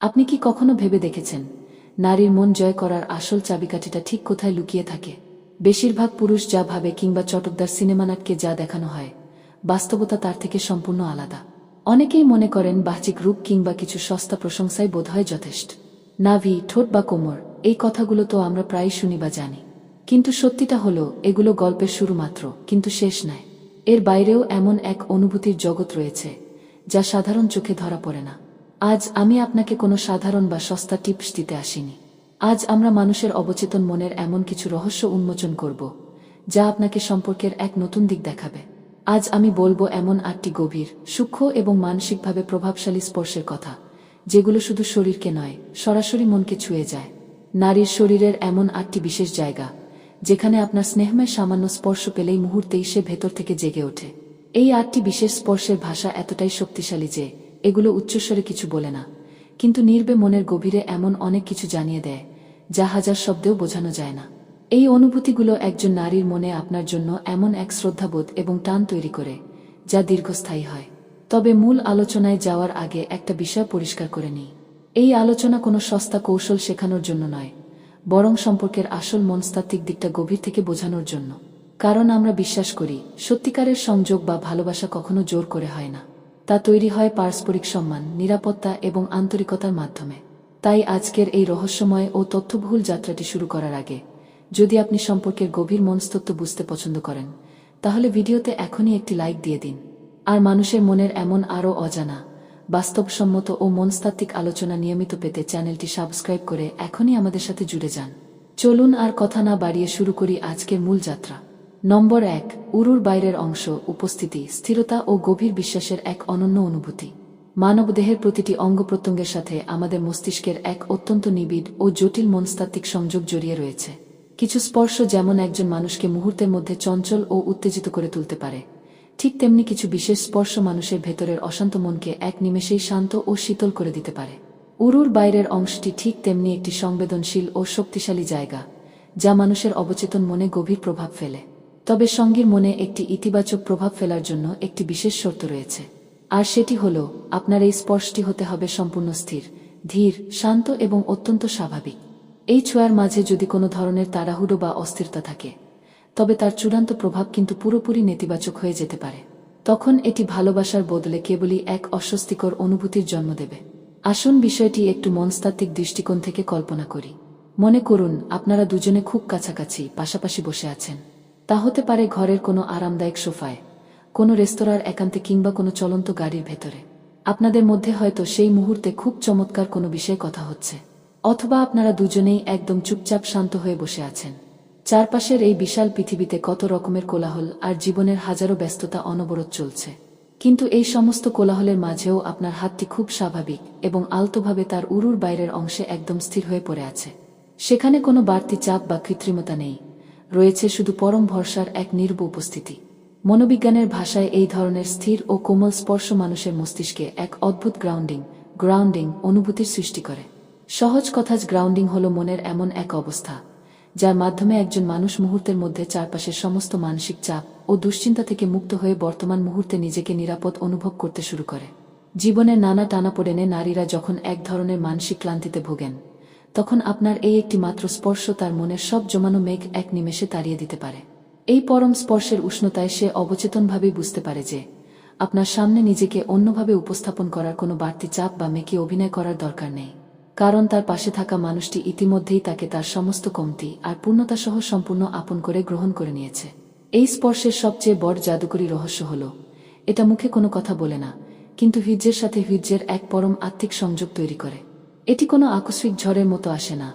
আপনি কি কখনো ভেবে দেখেছেন নারীর মন জয় করার আসল চাবিকাঠিটা ঠিক কোথায় লুকিয়ে থাকে? বেশিরভাগ পুরুষ যা ভাবে কিংবা চটকদার সিনেমানাটকে যা দেখানো হয়, বাস্তবতা তার থেকে সম্পূর্ণ আলাদা। অনেকেই মনে করেন বাহ্যিক রূপ কিংবা কিছু সস্তা প্রশংসাই বোধহয় যথেষ্ট। নাভি, ঠোঁট বা কোমর, এই কথাগুলো তো আমরা প্রায়ই শুনি বা জানি। কিন্তু সত্যিটা হলো, এগুলো গল্পের শুরু মাত্র, কিন্তু শেষ নয়। এর বাইরেও এমন এক অনুভূতির জগৎ রয়েছে যা সাধারণ চোখে ধরা পড়ে না। আজ আমি আপনাকে কোনো সাধারণ বা সস্তা টিপস দিতে আসিনি। আজ আমরা মানুষের অবচেতন মনের এমন কিছু রহস্য উন্মোচন করব যা আপনাকে সম্পর্কের এক নতুন দিক দেখাবে। আজ আমি বলবো এমন 8টি গভীর, সূক্ষ্ম এবং মানসিকভাবে প্রভাবশালী স্পর্শের কথা, যেগুলো শুধু শরীরকে নয়, সরাসরি মনকে ছুঁয়ে যায়। নারীর শরীরের এমন 8টি বিশেষ জায়গা, যেখানে আপনার স্নেহময় সামান্য স্পর্শ পেলেই মুহূর্তেই সে ভেতর থেকে জেগে ওঠে। এই 8টি বিশেষ স্পর্শের ভাষা এতটাই শক্তিশালী যে এগুলো উচ্চস্বরে কিছু বলে না, কিন্তু নীরবে মনের গভীরে এমন অনেক কিছু জানিয়ে দেয় যা হাজার শব্দেও বোঝানো যায় না। এই অনুভূতিগুলো একজন নারীর মনে আপনার জন্য এমন এক শ্রদ্ধাবোধ এবং টান তৈরি করে যা দীর্ঘস্থায়ী হয়। তবে মূল আলোচনায় যাওয়ার আগে একটা বিষয় পরিষ্কার করে নিই। এই আলোচনা কোনো সস্তা কৌশল শেখানোর জন্য নয়, বরং সম্পর্কের আসল মনস্তাত্ত্বিক দিকটা গভীর থেকে বোঝানোর জন্য। কারণ আমরা বিশ্বাস করি, সত্যিকারের সংযোগ বা ভালোবাসা কখনো জোর করে হয় না। তা তৈরি হয় পারস্পরিক সম্মান, নিরাপত্তা এবং আন্তরিকতার মাধ্যমে। তাই আজকের এই রহস্যময় ও তথ্যবহুল যাত্রাটি শুরু করার আগে, যদি আপনি সম্পর্কের গভীর মনস্তত্ত্ব বুঝতে পছন্দ করেন, তাহলে ভিডিওতে এখনই একটি লাইক দিয়ে দিন। আর মানুষের মনের এমন আরও অজানা, বাস্তবসম্মত ও মনস্তাত্ত্বিক আলোচনা নিয়মিত পেতে চ্যানেলটি সাবস্ক্রাইব করে এখনই আমাদের সাথে জুড়ে যান। চলুন আর কথা না বাড়িয়ে শুরু করি আজকের মূল যাত্রা। নম্বর 1, উরুর বাইরের অংশ, উপস্থিতি, স্থিরতা ও গভীর বিশ্বাসের এক অনন্য অনুভূতি। মানবদেহের প্রতিটি অঙ্গপ্রত্যঙ্গের সাথে আমাদের মস্তিষ্কের এক অত্যন্ত নিবিড় ও জটিল মনস্তাত্ত্বিক সংযোগ জড়িয়ে রয়েছে। কিছু স্পর্শ যেমন একজন মানুষকে মুহূর্তের মধ্যে চঞ্চল ও উত্তেজিত করে তুলতে পারে, ঠিক তেমনি কিছু বিশেষ স্পর্শ মানুষের ভেতরের অশান্ত মনকে এক নিমেষেই শান্ত ও শীতল করে দিতে পারে। উরুর বাইরের অংশটি ঠিক তেমনি একটি সংবেদনশীল ও শক্তিশালী জায়গা, যা মানুষের অবচেতন মনে গভীর প্রভাব ফেলে। তবে সঙ্গীর মনে একটি ইতিবাচক প্রভাব ফেলার জন্য একটি বিশেষ শর্ত রয়েছে। আর সেটি হল, আপনার এই স্পর্শটি হতে হবে সম্পূর্ণ স্থির, ধীর, শান্ত এবং অত্যন্ত স্বাভাবিক। এই ছোঁয়ার মাঝে যদি কোনো ধরনের তাড়াহুড়ো বা অস্থিরতা থাকে, তবে তার চূড়ান্ত প্রভাব কিন্তু পুরোপুরি নেতিবাচক হয়ে যেতে পারে। তখন এটি ভালোবাসার বদলে কেবলই এক অস্বস্তিকর অনুভূতির জন্ম দেবে। আসুন বিষয়টি একটু মনস্তাত্ত্বিক দৃষ্টিকোণ থেকে কল্পনা করি। মনে করুন, আপনারা দুজনে খুব কাছাকাছি পাশাপাশি বসে আছেন। তা হতে পারে ঘরের কোনো আরামদায়ক সোফায়, কোনো রেস্তোরাঁর একান্তে কিংবা কোনো চলন্ত গাড়ির ভেতরে। আপনাদের মধ্যে হয়তো সেই মুহূর্তে খুব চমৎকার কোনো বিষয়ে কথা হচ্ছে, অথবা আপনারা দুজনেই একদম চুপচাপ শান্ত হয়ে বসে আছেন। চারপাশের এই বিশাল পৃথিবীতে কত রকমের কোলাহল আর জীবনের হাজারো ব্যস্ততা অনবরত চলছে। কিন্তু এই সমস্ত কোলাহলের মাঝেও আপনার হাতটি খুব স্বাভাবিক এবং আলতোভাবে তার উরুর বাইরের অংশে একদম স্থির হয়ে পড়ে আছে। সেখানে কোনো বাড়তি চাপ বা কৃত্রিমতা নেই, রয়েছে শুধু পরম ভরসার এক নির্ব উপস্থিতি। মনোবিজ্ঞানের ভাষায় এই ধরনের স্থির ও কোমল স্পর্শ মানুষের মস্তিষ্কে এক অদ্ভুত গ্রাউন্ডিং অনুভূতির সৃষ্টি করে। সহজ কথায় গ্রাউন্ডিং হলো মনের এমন এক অবস্থা, যার মাধ্যমে একজন মানুষ মুহূর্তের মধ্যে চারপাশের সমস্ত মানসিক চাপ ও দুশ্চিন্তা থেকে মুক্ত হয়ে বর্তমান মুহূর্তে নিজেকে নিরাপদ অনুভব করতে শুরু করে। জীবনের নানা টানাপোড়েনে নারীরা যখন এক ধরনের মানসিক ক্লান্তিতে ভোগেন, তখন আপনার এই একটি মাত্র স্পর্শ তার মনের সব জমানো মেঘ এক নিমেষে তাড়িয়ে দিতে পারে। এই পরম স্পর্শের উষ্ণতায় সে অবচেতনভাবেই বুঝতে পারে যে আপনার সামনে নিজেকে অন্যভাবে উপস্থাপন করার কোনো বাড়তি চাপ বা মেকি অভিনয় করার দরকার নেই, কারণ তার পাশে থাকা মানুষটি ইতিমধ্যেই তাকে তার সমস্ত কমতি আর পূর্ণতাসহ সম্পূর্ণ আপন করে গ্রহণ করে নিয়েছে। এই স্পর্শের সবচেয়ে বড় জাদুকরী রহস্য হল, এটা মুখে কোনো কথা বলে না, কিন্তু হৃদয়ের সাথে হৃদয়ের এক পরম আত্মিক সংযোগ তৈরি করে। এটি কোনো আকস্মিক ঝড়ের মতো আসে না,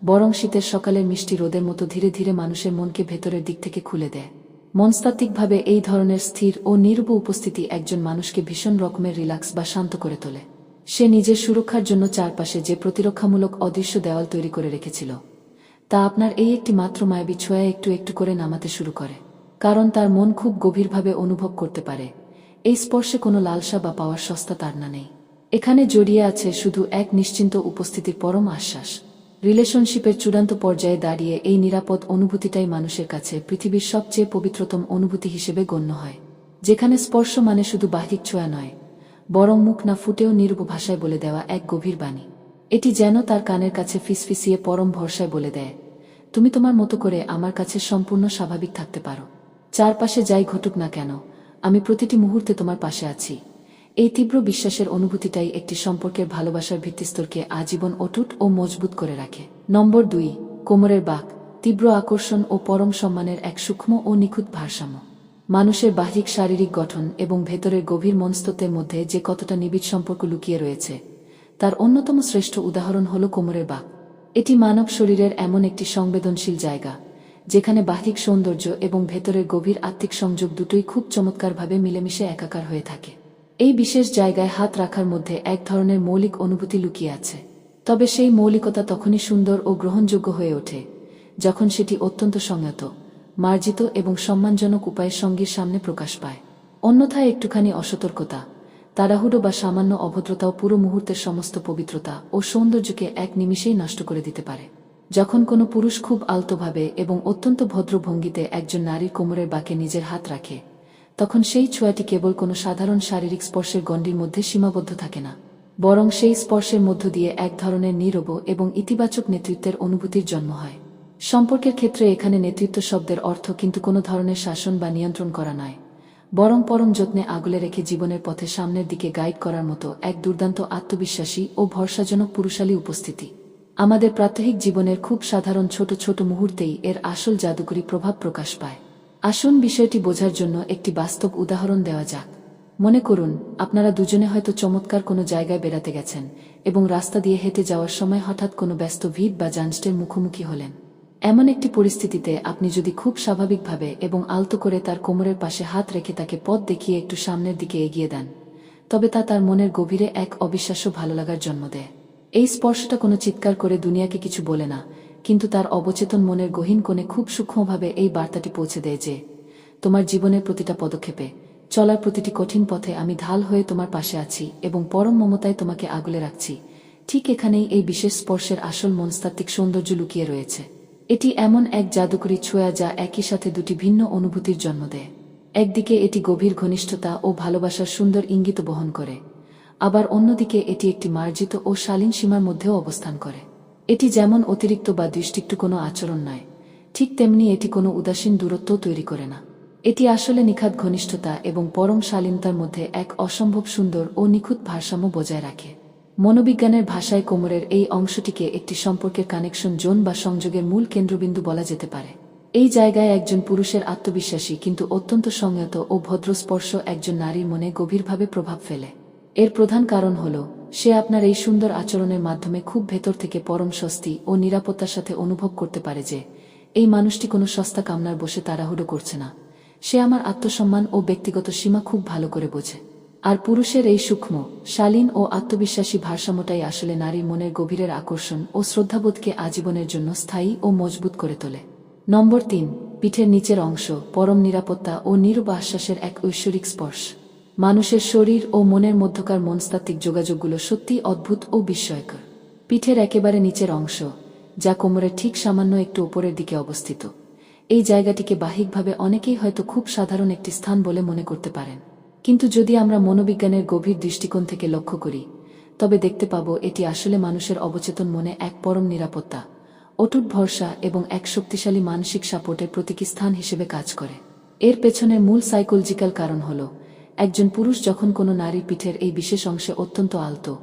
বরং শীতের সকালের মিষ্টি রোদের মতো ধীরে ধীরে মানুষের মনকে ভেতরের দিক থেকে খুলে দেয়। মনস্তাত্ত্বিকভাবে এই ধরনের স্থির ও নির্ব উপস্থিতি একজন মানুষকে ভীষণ রকমের রিল্যাক্স বা শান্ত করে তোলে। সে নিজের সুরক্ষার জন্য চারপাশে যে প্রতিরক্ষামূলক অদৃশ্য দেওয়াল তৈরি করে রেখেছিল, তা আপনার এই একটি মাত্র মায়াবী ছোঁয়া একটু একটু করে নামাতে শুরু করে। কারণ তার মন খুব গভীরভাবে অনুভব করতে পারে, এই স্পর্শে কোনো লালসা বা পাওয়ার সস্তা তাড়না নেই। এখানে জড়িয়ে আছে শুধু এক নিশ্চিন্ত উপস্থিতির পরম আশ্বাস। রিলেশনশিপের চূড়ান্ত পর্যায়ে দাঁড়িয়ে এই নিরাপদ অনুভূতিটাই মানুষের কাছে পৃথিবীর সবচেয়ে পবিত্রতম অনুভূতি হিসেবে গণ্য হয়, যেখানে স্পর্শ মানে শুধু বাহ্যিক ছোঁয়া নয়, বরং মুখ না ফুটেও নির্ব ভাষায় বলে দেওয়া এক গভীর বাণী। এটি যেন তার কানের কাছে ফিসফিসিয়ে পরম ভরসায় বলে দেয়, তুমি তোমার মতো করে আমার কাছে সম্পূর্ণ স্বাভাবিক থাকতে পারো। চারপাশে যাই ঘটুক না কেন, আমি প্রতিটি মুহূর্তে তোমার পাশে আছি। এই তীব্র বিশ্বাসের অনুভূতিটাই একটি সম্পর্কের ভালোবাসার ভিত্তিস্তরকে আজীবন অটুট ও মজবুত করে রাখে। নম্বর 2, কোমরের বাঁক, তীব্র আকর্ষণ ও পরম সম্মানের এক সূক্ষ্ম ও নিখুঁত ভারসাম্য। মানুষের বাহ্যিক শারীরিক গঠন এবং ভেতরের গভীর মনস্তত্ত্বের মধ্যে যে কতটা নিবিড় সম্পর্ক লুকিয়ে রয়েছে, তার অন্যতম শ্রেষ্ঠ উদাহরণ হল কোমরের বাঁক। এটি মানব শরীরের এমন একটি সংবেদনশীল জায়গা, যেখানে বাহ্যিক সৌন্দর্য এবং ভেতরের গভীর আত্মিক সংযোগ দুটোই খুব চমৎকারভাবে মিলেমিশে একাকার হয়ে থাকে। এই বিশেষ জায়গায় হাত রাখার মধ্যে এক ধরনের মৌলিক অনুভূতি লুকিয়ে আছে। তবে সেই মৌলিকতা তখনই সুন্দর ও গ্রহণযোগ্য হয়ে ওঠে যখন সেটি অত্যন্ত সংযত, মার্জিত এবং সম্মানজনক উপায়ে সঙ্গীর সামনে প্রকাশ পায়। অন্যথায় একটুখানি অসতর্কতা, তাড়াহুড়ো বা সামান্য অভদ্রতাও পুরো মুহূর্তের সমস্ত পবিত্রতা ও সৌন্দর্যকে এক নিমিষেই নষ্ট করে দিতে পারে। যখন কোনো পুরুষ খুব আলতোভাবে এবং অত্যন্ত ভদ্র ভঙ্গিতে একজন নারীর কোমরের বাঁকে নিজের হাত রাখে, তখন সেই ছোঁয়াটি কেবল কোনো সাধারণ শারীরিক স্পর্শের গণ্ডির মধ্যে সীমাবদ্ধ থাকে না, বরং সেই স্পর্শের মধ্য দিয়ে এক ধরনের নীরব এবং ইতিবাচক নেতৃত্বের অনুভূতির জন্ম হয়। সম্পর্কের ক্ষেত্রে এখানে নেতৃত্ব শব্দের অর্থ কিন্তু কোনো ধরনের শাসন বা নিয়ন্ত্রণ করা নয়, বরং পরম যত্নে আগলে রেখে জীবনের পথে সামনের দিকে গাইড করার মতো এক দুর্দান্ত আত্মবিশ্বাসী ও ভরসাজনক পুরুষালী উপস্থিতি। আমাদের প্রাত্যহিক জীবনের খুব সাধারণ ছোট ছোট মুহূর্তেই এর আসল জাদুকরী প্রভাব প্রকাশ পায়। আসুন বিষয়টি বোঝার জন্য একটি বাস্তব উদাহরণ দেওয়া যাক। মনে করুন, আপনারা দুজনে হয়তো চমৎকার কোনো জায়গায় বেড়াতে গেছেন এবং রাস্তা দিয়ে হেঁটে যাওয়ার সময় হঠাৎ কোনো ব্যস্ত ভিড় বা যানজটের মুখোমুখি হলেন। এমন একটি পরিস্থিতিতে আপনি যদি খুব স্বাভাবিকভাবে এবং আলতো করে তার কোমরের পাশে হাত রেখে তাকে পথ দেখিয়ে একটু সামনের দিকে এগিয়ে দেন, তবে তা তার মনের গভীরে এক অবিশ্বাস্য ভালোলাগার জন্ম দেয়। এই স্পর্শটা কোনো চিৎকার করে দুনিয়াকে কিছু বলে না, কিন্তু তার অবচেতন মনের গহীন কোণে খুব সূক্ষ্মভাবে এই বার্তাটি পৌঁছে দেয় যে, তোমার জীবনের প্রতিটা পদক্ষেপে, চলার প্রতিটি কঠিন পথে আমি ঢাল হয়ে তোমার পাশে আছি এবং পরম মমতায় তোমাকে আগলে রাখছি। ঠিক এখানেই এই বিশেষ স্পর্শের আসল মনস্তাত্ত্বিক সৌন্দর্য লুকিয়ে রয়েছে। এটি এমন এক জাদুকরী ছোঁয়া যা একই সাথে দুটি ভিন্ন অনুভূতির জন্ম দেয়। একদিকে এটি গভীর ঘনিষ্ঠতা ও ভালোবাসার সুন্দর ইঙ্গিত বহন করে, আবার অন্যদিকে এটি একটি মার্জিত ও শালীন সীমার মধ্যেও অবস্থান করে। এটি যেমন অতিরিক্ত বা দৃষ্টিকটু কোনো আচরণ নয়, ঠিক তেমনি এটি কোনো উদাসীন দূরত্বও তৈরি করে না। এটি আসলে নিখাত ঘনিষ্ঠতা এবং পরম শালীনতার মধ্যে এক অসম্ভব সুন্দর ও নিখুঁত ভারসাম্য বজায় রাখে। মনোবিজ্ঞানের ভাষায় কোমরের এই অংশটিকে একটি সম্পর্কের কানেকশন জোন বা সংযোগের মূল কেন্দ্রবিন্দু বলা যেতে পারে। এই জায়গায় একজন পুরুষের আত্মবিশ্বাসী কিন্তু অত্যন্ত সংযত ও ভদ্র স্পর্শ একজন নারীর মনে গভীরভাবে প্রভাব ফেলে। এর প্রধান কারণ হল, সে আপনার এই সুন্দর আচরণের মাধ্যমে খুব ভেতর থেকে পরম স্বস্তি ও নিরাপত্তার সাথে অনুভব করতে পারে যে, এই মানুষটি কোনো সস্তা কামনার বসে তাড়াহুড়ো করছে না, সে আমার আত্মসম্মান ও ব্যক্তিগত সীমা খুব ভালো করে বোঝে। আর পুরুষের এই সূক্ষ্ম, শালীন ও আত্মবিশ্বাসী ভারসাম্যটাই আসলে নারীর মনের গভীরের আকর্ষণ ও শ্রদ্ধাবোধকে আজীবনের জন্য স্থায়ী ও মজবুত করে তোলে। নম্বর 3, পিঠের নিচের অংশ, পরম নিরাপত্তা ও নীরব আশ্বাসের এক ঐশ্বরিক স্পর্শ। মানুষের শরীর ও মনের মধ্যকার মনস্তাত্ত্বিক যোগাযোগগুলো সত্যিই অদ্ভুত ও বিস্ময়কর। পিঠের একেবারে নিচের অংশ, যা কোমরের ঠিক সামান্য একটু উপরের দিকে অবস্থিত, এই জায়গাটিকে বাহ্যিকভাবে অনেকেই হয়তো খুব সাধারণ একটি স্থান বলে মনে করতে পারেন। কিন্তু যদি আমরা মনোবিজ্ঞানের গভীর দৃষ্টিকোণ থেকে লক্ষ্য করি, তবে দেখতে পাব এটি আসলে মানুষের অবচেতন মনে এক পরম নিরাপত্তা, অটুট ভরসা এবং এক শক্তিশালী মানসিক সাপোর্টের প্রতীকী স্থান হিসেবে কাজ করে। এর পেছনের মূল সাইকোলজিক্যাল কারণ হল, একজন পুরুষ যখন কোনো নারীর পিঠের এই বিশেষ অংশে অত্যন্ত আলতো,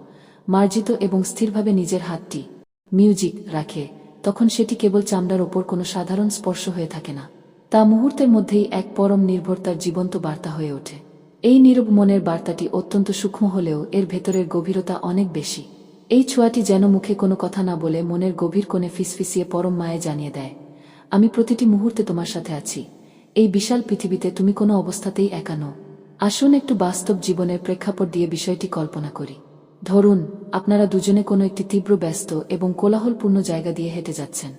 মার্জিত এবং স্থিরভাবে নিজের হাতটি মিউজিক রাখে, তখন সেটি কেবল চামড়ার ওপর কোনো সাধারণ স্পর্শ হয়ে থাকে না, তা মুহূর্তের মধ্যেই এক পরম নির্ভরতার জীবন্ত বার্তা হয়ে ওঠে। এই নীরব মনের বার্তাটি অত্যন্ত সূক্ষ্ম হলেও এর ভেতরের গভীরতা অনেক বেশি। এই ছোঁয়াটি যেন মুখে কোনো কথা না বলে মনের গভীর কোণে ফিসফিসিয়ে পরম মায়ে জানিয়ে দেয়, আমি প্রতিটি মুহূর্তে তোমার সাথে আছি, এই বিশাল পৃথিবীতে তুমি কোনো অবস্থাতেই একা নও। আসুন একটু বাস্তব জীবনের প্রেক্ষাপট দিয়ে বিষয়টি কল্পনা করি। ধরুন, আপনারা দুজনে কোনো একটি তীব্র ব্যস্ত এবং কোলাহলপূর্ণ জায়গা দিয়ে হেঁটে যাচ্ছেন।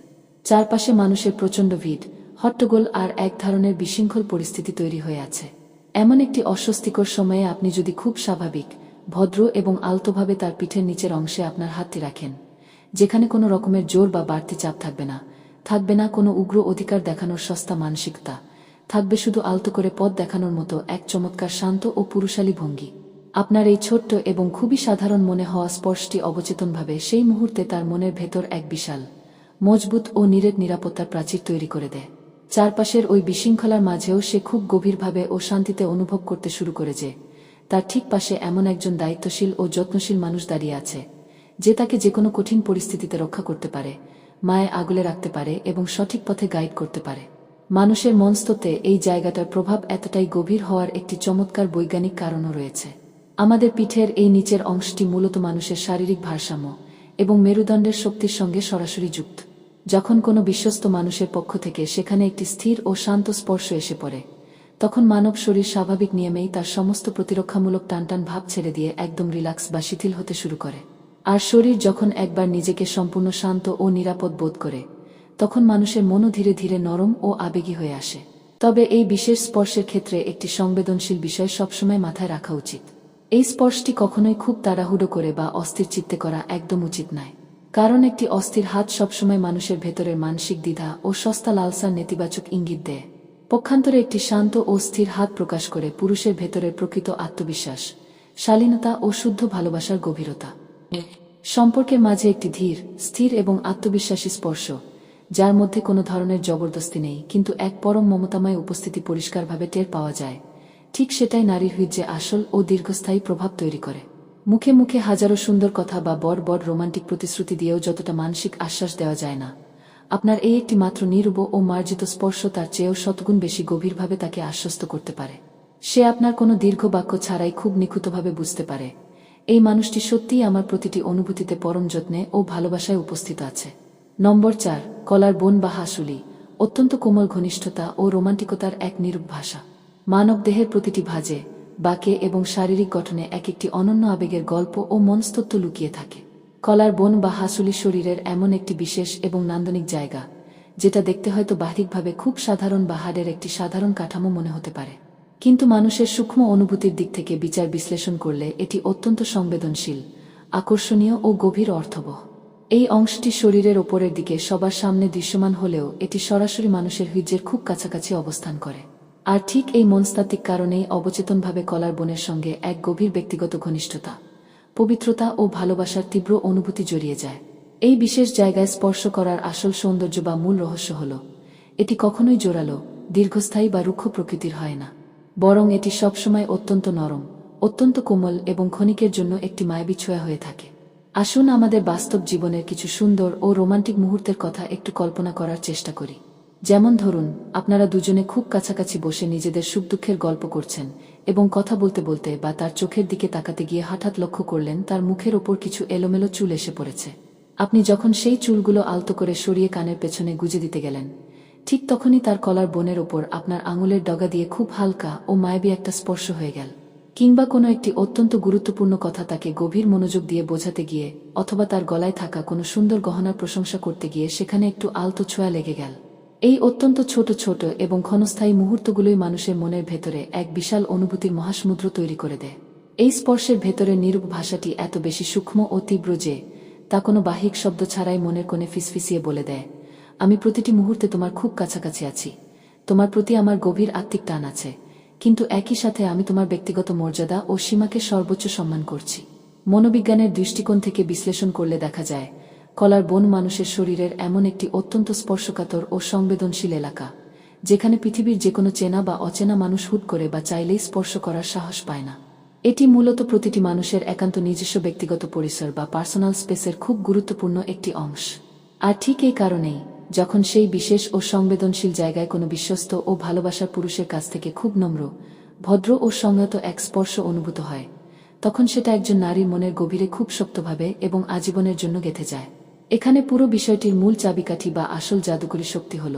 চারপাশে মানুষের প্রচণ্ড ভিড়, হট্টগোল আর এক ধরনের বিশৃঙ্খল পরিস্থিতি তৈরি হয়ে আছে। এমন একটি অস্বস্তিকর সময়ে আপনি যদি খুব স্বাভাবিক, ভদ্র এবং আলতোভাবে তার পিঠের নিচের অংশে আপনার হাতটি রাখেন, যেখানে কোনো রকমের জোর বা বাড়তি চাপ থাকবে না কোনো উগ্র অধিকার দেখানোর সস্তা মানসিকতা, থাকবে শুধু আলতো করে পথ দেখানোর মতো এক চমৎকার শান্ত ও পুরুষালী ভঙ্গি। আপনার এই ছোট্ট এবং খুবই সাধারণ মনে হওয়া স্পর্শটি অবচেতনভাবে সেই মুহূর্তে তার মনের ভেতর এক বিশাল মজবুত ও নিরেট নিরাপত্তার প্রাচীর তৈরি করে দেয়। চারপাশের ওই বিশৃঙ্খলার মাঝেও সে খুব গভীরভাবে ও শান্তিতে অনুভব করতে শুরু করে যে তার ঠিক পাশে এমন একজন দায়িত্বশীল ও যত্নশীল মানুষ দাঁড়িয়ে আছে, যে তাকে যেকোনো কঠিন পরিস্থিতিতে রক্ষা করতে পারে, মায়ে আগলে রাখতে পারে এবং সঠিক পথে গাইড করতে পারে। মানুষের মনস্তত্ত্বে এই জায়গাটার প্রভাব এতটাই গভীর হওয়ার একটি চমৎকার বৈজ্ঞানিক কারণও রয়েছে। আমাদের পিঠের এই নিচের অংশটি মূলত মানুষের শারীরিক ভারসাম্য এবং মেরুদণ্ডের শক্তির সঙ্গে সরাসরি যুক্ত। যখন কোনো বিশ্বস্ত মানুষের পক্ষ থেকে সেখানে একটি স্থির ও শান্ত স্পর্শ এসে পড়ে, তখন মানব শরীর স্বাভাবিক নিয়মেই তার সমস্ত প্রতিরক্ষামূলক টানটান ভাব ছেড়ে দিয়ে একদম রিল্যাক্স বা শিথিল হতে শুরু করে। আর শরীর যখন একবার নিজেকে সম্পূর্ণ শান্ত ও নিরাপদ বোধ করে, তখন মানুষের মনও ধীরে ধীরে নরম ও আবেগী হয়ে আসে। তবে এই বিশেষ স্পর্শের ক্ষেত্রে একটি সংবেদনশীল বিষয় সবসময় মাথায় রাখা উচিত। এই স্পর্শটি কখনোই খুব তাড়াহুড়ো করে বা অস্থির চিত্তে করা একদম উচিত নয়। কারণ একটি অস্থির হাত সবসময় মানুষের ভেতরের মানসিক দ্বিধা ও সস্তা লালসার নেতিবাচক ইঙ্গিত দেয়। পক্ষান্তরে একটি শান্ত ও স্থির হাত প্রকাশ করে পুরুষের ভেতরের প্রকৃত আত্মবিশ্বাস, শালীনতা ও শুদ্ধ ভালোবাসার গভীরতা। সম্পর্কের মাঝে একটি ধীর, স্থির এবং আত্মবিশ্বাসী স্পর্শ, যার মধ্যে কোনো ধরনের জবরদস্তি নেই কিন্তু এক পরম মমতাময় উপস্থিতি পরিষ্কারভাবে টের পাওয়া যায়, ঠিক সেটাই নারীর হৃদয়ে আসল ও দীর্ঘস্থায়ী প্রভাব তৈরি করে। মুখে মুখে হাজারো সুন্দর কথা বা বড় বড় রোমান্টিক প্রতিশ্রুতি দিয়েও যতটা মানসিক আশ্বাস দেওয়া যায় না, আপনার এই একটি মাত্র নীরব ও মার্জিত স্পর্শ তার চেয়েও শতগুণ বেশি গভীরভাবে তাকে আশ্বস্ত করতে পারে। সে আপনার কোনো দীর্ঘ বাক্য ছাড়াই খুব নিখুঁতভাবে বুঝতে পারে, এই মানুষটি সত্যিই আমার প্রতিটি অনুভূতিতে পরম যত্নে ও ভালোবাসায় উপস্থিত আছে। নম্বর 4, কলার বোন বা হাসুলি, অত্যন্ত কোমল ঘনিষ্ঠতা ও রোমান্টিকতার এক নিরূপ ভাষা। মানব দেহের প্রতিটি ভাঁজে, বাঁকে এবং শারীরিক গঠনে এক একটি অনন্য আবেগের গল্প ও মনস্তত্ত্ব লুকিয়ে থাকে। কলার বোন বা হাসুলি শরীরের এমন একটি বিশেষ এবং নান্দনিক জায়গা, যেটা দেখতে হয়তো বাহ্যিকভাবে খুব সাধারণ বা হাড়ের একটি সাধারণ কাঠামো মনে হতে পারে, কিন্তু মানুষের সূক্ষ্ম অনুভূতির দিক থেকে বিচার বিশ্লেষণ করলে এটি অত্যন্ত সংবেদনশীল, আকর্ষণীয় ও গভীর অর্থবহ। এই অংশটি শরীরের ওপরের দিকে সবার সামনে দৃশ্যমান হলেও এটি সরাসরি মানুষের হৃদয়ের খুব কাছাকাছি অবস্থান করে। আর ঠিক এই মনস্তাত্ত্বিক কারণেই অবচেতনভাবে কলার বোনের সঙ্গে এক গভীর ব্যক্তিগত ঘনিষ্ঠতা, পবিত্রতা ও ভালোবাসার তীব্র অনুভূতি জড়িয়ে যায়। এই বিশেষ জায়গায় স্পর্শ করার আসল সৌন্দর্য বা মূল রহস্য হল, এটি কখনোই জোরালো, দীর্ঘস্থায়ী বা রুক্ষ প্রকৃতির হয় না, বরং এটি সবসময় অত্যন্ত নরম, অত্যন্ত কোমল এবং ক্ষণিকের জন্য একটি মায়াবী ছোঁয়া হয়ে থাকে। আসুন আমাদের বাস্তব জীবনের কিছু সুন্দর ও রোমান্টিক মুহূর্তের কথা একটু কল্পনা করার চেষ্টা করি। যেমন ধরুন, আপনারা দুজনে খুব কাছাকাছি বসে নিজেদের সুখ দুঃখের গল্প করছেন এবং কথা বলতে বলতে বা তার চোখের দিকে তাকাতে গিয়ে হঠাৎ লক্ষ্য করলেন তার মুখের ওপর কিছু এলোমেলো চুল এসে পড়েছে। আপনি যখন সেই চুলগুলো আলতো করে সরিয়ে কানের পেছনে গুজে দিতে গেলেন, ঠিক তখনই তার কলার বোনের ওপর আপনার আঙুলের ডগা দিয়ে খুব হালকা ও মায়াবী একটা স্পর্শ হয়ে গেল। কিংবা কোনো একটি অত্যন্ত গুরুত্বপূর্ণ কথা তাকে গভীর মনোযোগ দিয়ে বোঝাতে গিয়ে, অথবা তার গলায় থাকা কোনো সুন্দর গহনার প্রশংসা করতে গিয়ে সেখানে একটু আলতো ছোঁয়া লেগে গেল। এই অত্যন্ত ছোট ছোট এবং ক্ষণস্থায়ী মুহূর্তগুলোই মানুষের মনের ভেতরে এক বিশাল অনুভূতির মহাসমুদ্র তৈরি করে দেয়। এই স্পর্শের ভেতরে নিরূপ ভাষাটি এত বেশি সূক্ষ্ম ও তীব্র যে তা কোনো বাহ্যিক শব্দ ছাড়াই মনের কোণে ফিসফিসিয়ে বলে দেয়, আমি প্রতিটি মুহূর্তে তোমার খুব কাছাকাছি আছি, তোমার প্রতি আমার গভীর আত্মিক টান আছে, কিন্তু একই সাথে আমি তোমার ব্যক্তিগত মর্যাদা ও সীমাকে সর্বোচ্চ সম্মান করছি। মনোবিজ্ঞানের দৃষ্টিকোণ থেকে বিশ্লেষণ করলে দেখা যায়, কলার বোন মানুষের শরীরের এমন একটি অত্যন্ত স্পর্শকাতর ও সংবেদনশীল এলাকা, যেখানে পৃথিবীর যে কোনো চেনা বা অচেনা মানুষ হুট করে বা চাইলেই স্পর্শ করার সাহস পায় না। এটি মূলত প্রতিটি মানুষের একান্ত নিজস্ব ব্যক্তিগত পরিসর বা পার্সোনাল স্পেসের খুব গুরুত্বপূর্ণ একটি অংশ। আর ঠিক এই কারণেই যখন সেই বিশেষ ও সংবেদনশীল জায়গায় কোনো বিশ্বস্ত ও ভালোবাসার পুরুষের কাছ থেকে খুব নম্র, ভদ্র ও সংযত এক স্পর্শ অনুভূত হয়, তখন সেটা একজন নারীর মনের গভীরে খুব শক্তভাবে এবং আজীবনের জন্য গেঁথে যায়। এখানে পুরো বিষয়টির মূল চাবিকাঠি বা আসল জাদুকরী শক্তি হল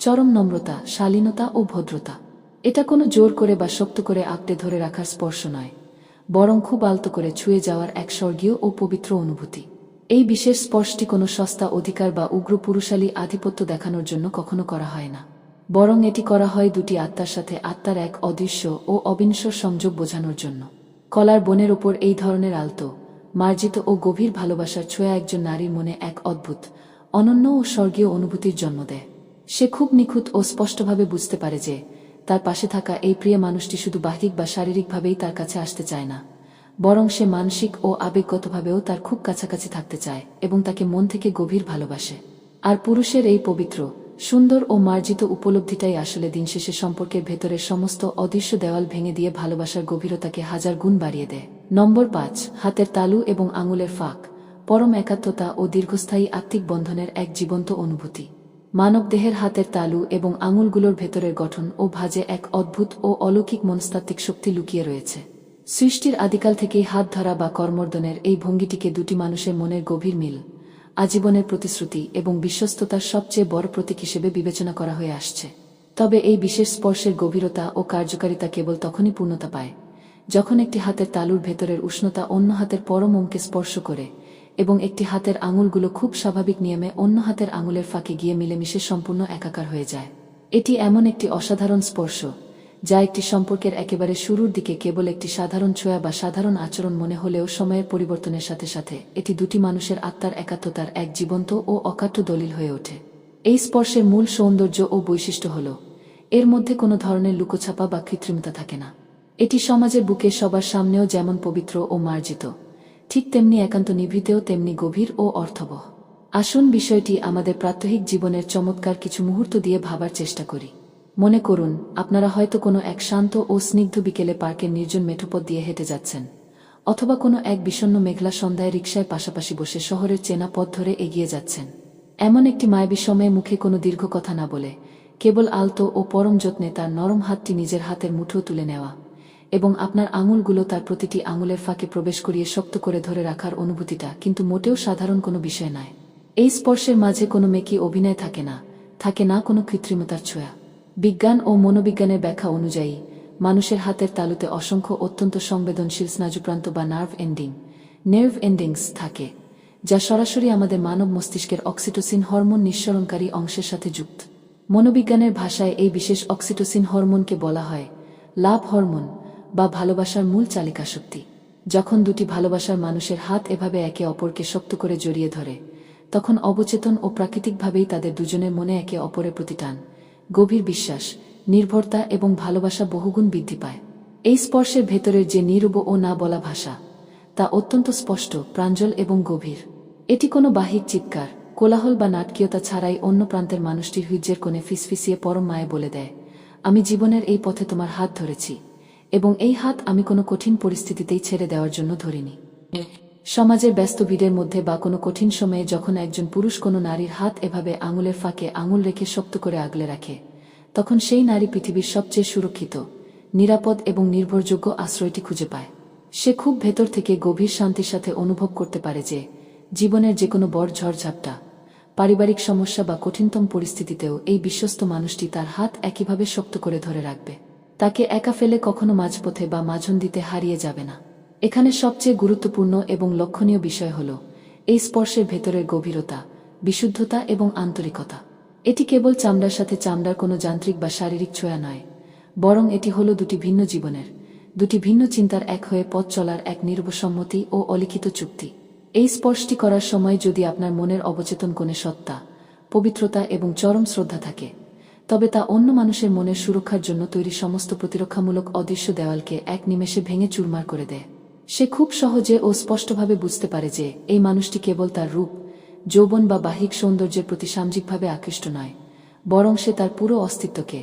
চরম নম্রতা, শালীনতা ও ভদ্রতা। এটা কোনো জোর করে বা শক্ত করে আঁকড়ে ধরে রাখার স্পর্শ নয়, বরং খুব আলতো করে ছুঁয়ে যাওয়ার এক স্বর্গীয় ও পবিত্র অনুভূতি। এই বিশেষ স্পর্শটি কোনো সস্তা অধিকার বা উগ্র পুরুষালী আধিপত্য দেখানোর জন্য কখনো করা হয় না, বরং এটি করা হয় দুটি আত্মার সাথে আত্মার এক অদৃশ্য ও অবিনশ্বর সংযোগ বোঝানোর জন্য। কলার বোনের ওপর এই ধরনের আলতো, মার্জিত ও গভীর ভালোবাসার ছোঁয়া একজন নারীর মনে এক অদ্ভুত, অনন্য ও স্বর্গীয় অনুভূতির জন্ম দেয়। সে খুব নিখুঁত ও স্পষ্টভাবে বুঝতে পারে যে তার পাশে থাকা এই প্রিয় মানুষটি শুধু বাহ্যিক বা শারীরিকভাবেই তার কাছে আসতে চায় না, বরং সে মানসিক ও আবেগগতভাবেও তার খুব কাছাকাছি থাকতে চায় এবং তাকে মন থেকে গভীর ভালোবাসে। আর পুরুষের এই পবিত্র, সুন্দর ও মার্জিত উপলব্ধিটাই আসলে দিনশেষে সম্পর্কের ভেতরের সমস্ত অদৃশ্য দেওয়াল ভেঙে দিয়ে ভালোবাসার গভীরতাকে হাজার গুণ বাড়িয়ে দেয়। নম্বর 5, হাতের তালু এবং আঙুলের ফাঁক, পরম একাত্মতা ও দীর্ঘস্থায়ী আত্মিক বন্ধনের এক জীবন্ত অনুভূতি। মানবদেহের হাতের তালু এবং আঙুলগুলোর ভেতরের গঠন ও ভাঁজে এক অদ্ভুত ও অলৌকিক মনস্তাত্ত্বিক শক্তি লুকিয়ে রয়েছে। সৃষ্টির আদিকাল থেকেই হাত ধরা বা করমর্দনের এই ভঙ্গিটিকে দুটি মানুষের মনের গভীর মিল, আজীবনের প্রতিশ্রুতি এবং বিশ্বস্ততার সবচেয়ে বড় প্রতীক হিসেবে বিবেচনা করা হয়ে আসছে। তবে এই বিশেষ স্পর্শের গভীরতা ও কার্যকারিতা কেবল তখনই পূর্ণতা পায় যখন একটি হাতের তালুর ভেতরের উষ্ণতা অন্য হাতের পরম অঙ্কে স্পর্শ করে এবং একটি হাতের আঙুলগুলো খুব স্বাভাবিক নিয়মে অন্য হাতের আঙুলের ফাঁকে গিয়ে মিলেমিশে সম্পূর্ণ একাকার হয়ে যায়। এটি এমন একটি অসাধারণ স্পর্শ যা একটি সম্পর্কের একেবারে শুরুর দিকে কেবল একটি সাধারণ ছোঁয়া বা সাধারণ আচরণ মনে হলেও সময়ের পরিবর্তনের সাথে সাথে এটি দুটি মানুষের আত্মার একাত্মতার এক জীবন্ত ও অকাট্য দলিল হয়ে ওঠে। এই স্পর্শের মূল সৌন্দর্য ও বৈশিষ্ট্য হল এর মধ্যে কোনো ধরনের লুকোছাপা বা কৃত্রিমতা থাকে না। এটি সমাজের বুকে সবার সামনেও যেমন পবিত্র ও মার্জিত, ঠিক তেমনি একান্ত নিভৃতেও তেমনি গভীর ও অর্থবহ। আসুন বিষয়টি আমাদের প্রাত্যহিক জীবনের চমৎকার কিছু মুহূর্ত দিয়ে ভাবার চেষ্টা করি। মনে করুন, আপনারা হয়তো কোনো এক শান্ত ও স্নিগ্ধ বিকেলে পার্কের নির্জন মেঠোপথ দিয়ে হেঁটে যাচ্ছেন, অথবা কোনো এক বিষণ্ণ মেঘলা সন্ধ্যায় রিকশায় পাশাপাশি বসে শহরের চেনা পথ ধরে এগিয়ে যাচ্ছেন। এমন একটি মায়াবী সময়ে মুখে কোনো দীর্ঘ কথা না বলে কেবল আলতো ও পরম যত্নে তার নরম হাতটি নিজের হাতের মুঠো তুলে নেওয়া এবং আপনার আঙুলগুলো তার প্রতিটি আঙুলের ফাঁকে প্রবেশ করিয়ে শক্ত করে ধরে রাখার অনুভূতিটা কিন্তু মোটেও সাধারণ কোনো বিষয় নয়। এই স্পর্শের মাঝে কোনো মেকি অভিনয় থাকে না কোনো কৃত্রিমতার ছোঁয়া। বিজ্ঞান ও মনোবিজ্ঞানের ব্যাখ্যা অনুযায়ী মানুষের হাতের তালুতে অসংখ্য অত্যন্ত সংবেদনশীল স্নায়ুপ্রান্ত বা নার্ভ এন্ডিংস থাকে, যা সরাসরি আমাদের মানব মস্তিষ্কের অক্সিটোসিন হরমোন নিঃসরণকারী অংশের সাথে যুক্ত। মনোবিজ্ঞানের ভাষায় এই বিশেষ অক্সিটোসিন হরমোনকে বলা হয় লাভ হরমোন বা ভালোবাসার মূল চালিকা শক্তি। যখন দুটি ভালোবাসার মানুষের হাত এভাবে একে অপরকে শক্ত করে জড়িয়ে ধরে, তখন অবচেতন ও প্রাকৃতিকভাবেই তাদের দুজনের মনে একে অপরের প্রতি টান, গভীর বিশ্বাস, নির্ভরতা এবং ভালোবাসা বহুগুণ বৃদ্ধি পায়। এই স্পর্শের ভেতরের যে নীরব ও না বলা ভাষা, তা অত্যন্ত স্পষ্ট, প্রাঞ্জল এবং গভীর। এটি কোনো বাহিক চিৎকার, কোলাহল বা নাটকীয়তা ছাড়াই অন্য প্রান্তের মানুষটির হৃদয়ের কোণে ফিসফিসিয়ে পরম মায়ে বলে দেয়, আমি জীবনের এই পথে তোমার হাত ধরেছি এবং এই হাত আমি কোনো কঠিন পরিস্থিতিতেই ছেড়ে দেওয়ার জন্য ধরিনি। সমাজের ব্যস্ত ভিড়ের মধ্যে বা কোনো কঠিন সময়ে যখন একজন পুরুষ কোনো নারীর হাত এভাবে আঙুলের ফাঁকে আঙুল রেখে শক্ত করে আগলে রাখে, তখন সেই নারী পৃথিবীর সবচেয়ে সুরক্ষিত, নিরাপদ এবং নির্ভরযোগ্য আশ্রয়টি খুঁজে পায়। সে খুব ভেতর থেকে গভীর শান্তির সাথে অনুভব করতে পারে যে জীবনের যে কোনো বড় ঝড়ঝাপটা, পারিবারিক সমস্যা বা কঠিনতম পরিস্থিতিতেও এই বিশ্বস্ত মানুষটি তার হাত একইভাবে শক্ত করে ধরে রাখবে। তাকে একা ফেলে কখনো মাঝপথে বা মাঝন্দিতে হারিয়ে যাবে না। এখানে সবচেয়ে গুরুত্বপূর্ণ এবং লক্ষণীয় বিষয় হল এই স্পর্শের ভেতরের গভীরতা, বিশুদ্ধতা এবং আন্তরিকতা। এটি কেবল চামড়ার সাথে চামড়ার কোনো যান্ত্রিক বা শারীরিক ছোঁয়া নয়, বরং এটি হল দুটি ভিন্ন জীবনের, দুটি ভিন্ন চিন্তার এক হয়ে পথ চলার এক নীরব সম্মতি ও অলিখিত চুক্তি। এই স্পর্শটি করার সময় যদি আপনার মনের অবচেতন কোণে সত্তা, পবিত্রতা এবং চরম শ্রদ্ধা থাকে, তবে তা অন্য মানুষের মনের সুরক্ষার জন্য তৈরি সমস্ত প্রতিরক্ষামূলক অদৃশ্য দেওয়ালকে এক নিমেষে ভেঙে চুরমার করে দেয়। সে খুব সহজে ও স্পষ্টভাবে বুঝতে পারে যে এই মানুষটি কেবল তার রূপ, যৌবন বা বাহ্যিক সৌন্দর্যের প্রতি সামাজিকভাবে আকৃষ্ট নয়, বরং সে তার পুরো অস্তিত্বকে,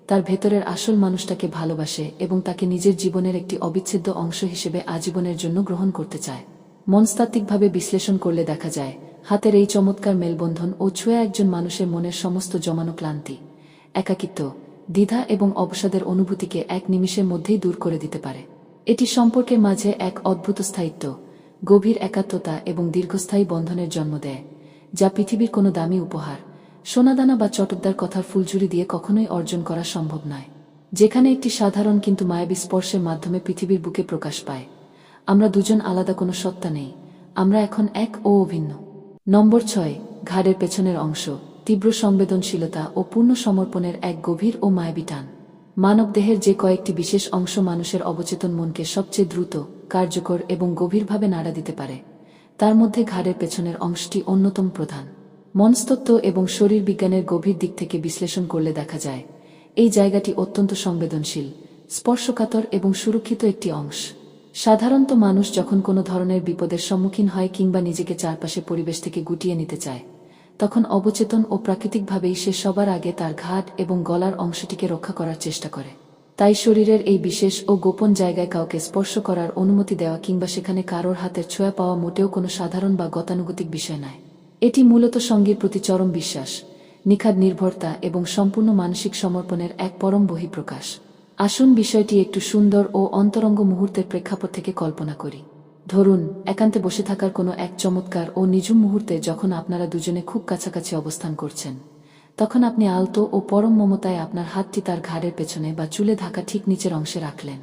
তার ভেতরের আসল মানুষটাকে ভালোবাসে এবং তাকে নিজের জীবনের একটি অবিচ্ছেদ্য অংশ হিসেবে আজীবনের জন্য গ্রহণ করতে চায়। মনস্তাত্ত্বিকভাবে বিশ্লেষণ করলে দেখা যায়, হাতের এই চমৎকার মেলবন্ধন ও ছোঁয়া একজন মানুষের মনের সমস্ত জমানো ক্লান্তি, একাকিত্ব, দ্বিধা এবং অবসাদের অনুভূতিকে এক নিমিষের মধ্যেই দূর করে দিতে পারে। এটি সম্পর্কের মাঝে এক অদ্ভুত স্থায়িত্ব, গভীর একাত্মতা এবং দীর্ঘস্থায়ী বন্ধনের জন্ম দেয়, যা পৃথিবীর কোনো দামি উপহার, সোনাদানা বা চটকদার কথার ফুলঝুরি দিয়ে কখনোই অর্জন করা সম্ভব নয়। যেখানে একটি সাধারণ কিন্তু মায়াবী স্পর্শের মাধ্যমে পৃথিবীর বুকে প্রকাশ পায়, আমরা দুজন আলাদা কোনো সত্তা নেই, আমরা এখন এক ও অভিন্ন। নম্বর 6, ঘাড়ের পেছনের অংশ, তীব্র সংবেদনশীলতা ও পূর্ণ সমর্পণের এক গভীর ও মায়াবী টান। মানবদেহের যে কয়েকটি বিশেষ অংশ মানুষের অবচেতন মনকে সবচেয়ে দ্রুত, কার্যকর এবং গভীরভাবে নাড়া দিতে পারে, তার মধ্যে ঘাড়ের পেছনের অংশটি অন্যতম প্রধান। মনস্তত্ত্ব এবং শরীরবিজ্ঞানের গভীর দিক থেকে বিশ্লেষণ করলে দেখা যায়, এই জায়গাটি অত্যন্ত সংবেদনশীল, স্পর্শকাতর এবং সুরক্ষিত একটি অংশ। সাধারণত মানুষ যখন কোনো ধরনের বিপদের সম্মুখীন হয় কিংবা নিজেকে চারপাশে পরিবেশ থেকে গুটিয়ে নিতে চায়, তখন অবচেতন ও প্রাকৃতিকভাবেই সে সবার আগে তার ঘাড় এবং গলার অংশটিকে রক্ষা করার চেষ্টা করে। তাই শরীরের এই বিশেষ ও গোপন জায়গায় কাউকে স্পর্শ করার অনুমতি দেওয়া কিংবা সেখানে কারোর হাতের ছোঁয়া পাওয়া মোটেও কোনো সাধারণ বা গতানুগতিক বিষয় নয়। এটি মূলত সঙ্গীর প্রতি চরম বিশ্বাস, নিখাদ নির্ভরতা এবং সম্পূর্ণ মানসিক সমর্পণের এক পরম বহিঃপ্রকাশ। আসুন বিষয়টি একটু সুন্দর ও অন্তরঙ্গ মুহূর্তের প্রেক্ষাপট থেকে কল্পনা করি। ধরুন, একান্তে বসে থাকার কোনো এক চমৎকার ও নিঝুম মুহূর্তে যখন আপনারা দুজনে খুব কাছাকাছি অবস্থান করছেন, তখন আপনি আলতো ও পরম মমতায় আপনার হাতটি তার ঘাড়ের পেছনে বা চুলে ঢাকা ঠিক নিচের অংশে রাখলেন।